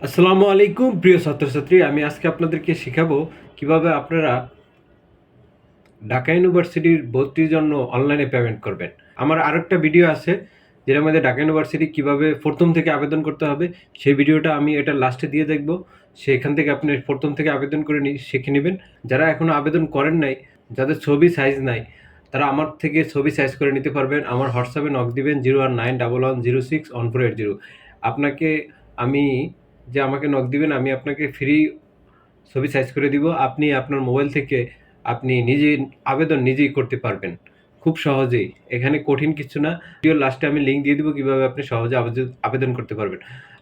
আসসালামু আলাইকুম প্রিয় ছাত্রছাত্রী, আমি আজকে আপনাদেরকে শেখাবো কিভাবে আপনারা ঢাকা ইউনিভার্সিটির ভর্তির জন্য অনলাইনে পেমেন্ট করবেন। আমার আরেকটা ভিডিও আছে যেটার মধ্যে ঢাকা ইউনিভার্সিটি কিভাবে প্রথম থেকে আবেদন করতে হবে, সেই ভিডিওটা আমি এটা লাস্টে দিয়ে দেখব। সেখান থেকে আপনি প্রথম থেকে আবেদন করে শিখে নেবেন। যারা এখনও আবেদন করেন নাই, যাদের ছবি সাইজ নাই, তারা আমার থেকে ছবি সাইজ করে নিতে পারবেন। আমার হোয়াটসঅ্যাপে নক দিবেন 01911061480। আপনাকে আমি আমাকে নক দিবেন, আমি আপনাকে ফ্রি ছবি সাইজ করে দিব। আপনি আপনার মোবাইল থেকে আপনি আবেদন নিজেই করতে পারবেন খুব সহজেই। এখানে কঠিন কিছু না। ভিডিওর লাস্টে আমি লিঙ্ক দিয়ে দিব কিভাবে আপনি সহজে আবেদন করতে পারবেন।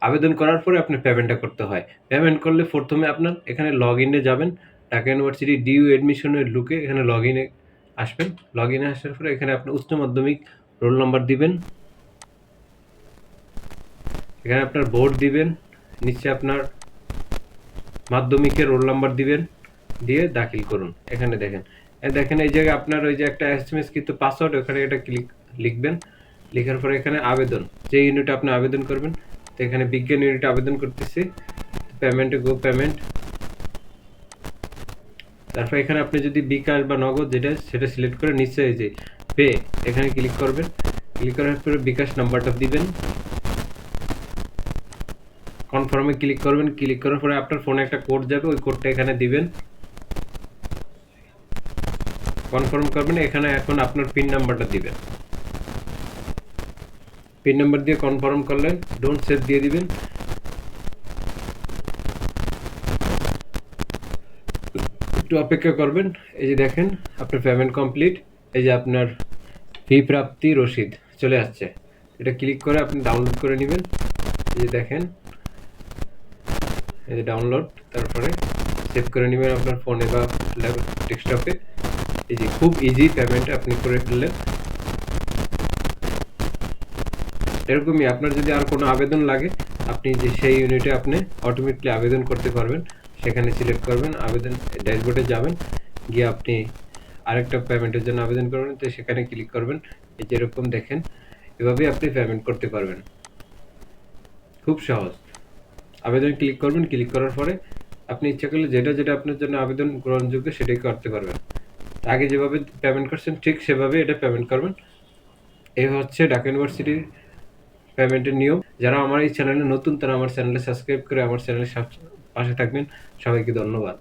আবেদন করার পরে আপনি পেমেন্টটা করতে হয়। পেমেন্ট করলে প্রথমে আপনার এখানে লগ ইনে যাবেন। ঢাকা ইউনিভার্সিটি ডিউ এডমিশনের লুকে এখানে লগ ইনে আসবেন। লগ ইনে আসার পরে এখানে আপনি উচ্চ মাধ্যমিক রোল নাম্বার দিবেন, এখানে আপনার বোর্ড দিবেন, নিচে আপনার মাধ্যমিকের রোল নাম্বার দিবেন, দিয়ে দাখিল করুন। এখানে দেখেন, দেখেন এই জায়গায় আপনার ওই যে একটা এসএমএস কিন্তু পাসওয়ার্ড, ওখানে এটা লিখবেন। লেখার পরে এখানে আবেদন, যে ইউনিটে আপনি আবেদন করবেন, তো এখানে বিজ্ঞান ইউনিটে আবেদন করতেছি। পেমেন্টে গো পেমেন্ট। তারপর এখানে আপনি যদি বিকাশ বা নগদ যেটা সেটা সিলেক্ট করে নিচে এই যে পে, এখানে ক্লিক করবেন। ক্লিক করার পরে বিকাশ নাম্বারটা দিবেন, কনফার্মে ক্লিক করবেন। ক্লিক করার পরে আপনার ফোনে একটা কোড যাবে, ওই কোডটা এখানে দিবেন, কনফার্ম করবেন। এখানে এখন আপনার পিন নাম্বারটা দিবেন, পিন নাম্বার দিয়ে কনফার্ম করলেন, ডোন্ট সেভ দিয়ে দিবেন। একটু অপেক্ষা করবেন। এই যে দেখেন আপনার পেমেন্ট কমপ্লিট। এই যে আপনার ফি প্রাপ্তি রসিদ চলে আসছে। এটা ক্লিক করে আপনি ডাউনলোড করে নেবেন। এই যে দেখেন, এই যে ডাউনলোড, তারপরে সেভ করে নেবেন আপনার ফোনে বা ডেস্কটপে। এই যে খুব ইজি পেমেন্ট আপনি করে ফেললেন। এরকমই আপনার যদি আর কোনো আবেদন লাগে, আপনি যে সেই ইউনিটে আপনি অটোমেটিকলি আবেদন করতে পারবেন। সেখানে সিলেক্ট করবেন, আবেদন ড্যাশবোর্ডে যাবেন, গিয়ে আপনি আরেকটা পেমেন্টের জন্য আবেদন করবেন, তো সেখানে ক্লিক করবেন। এই যেরকম দেখেন, এভাবেই আপনি পেমেন্ট করতে পারবেন, খুব সহজ। আবেদন ক্লিক করবেন, ক্লিক করার পরে আপনি ইচ্ছা করলে যেটা যেটা আপনার জন্য আবেদন গ্রহণযোগ্য সেটাই করতে পারবেন। আগে যেভাবে পেমেন্ট করছেন ঠিক সেভাবে এটা পেমেন্ট করবেন। এই হচ্ছে ঢাকা ইউনিভার্সিটির পেমেন্টের নিয়ম। যারা আমার এই চ্যানেলে নতুন, তারা আমার চ্যানেলে সাবস্ক্রাইব করে আমার চ্যানেলের পাশে থাকবেন। সবাইকে ধন্যবাদ।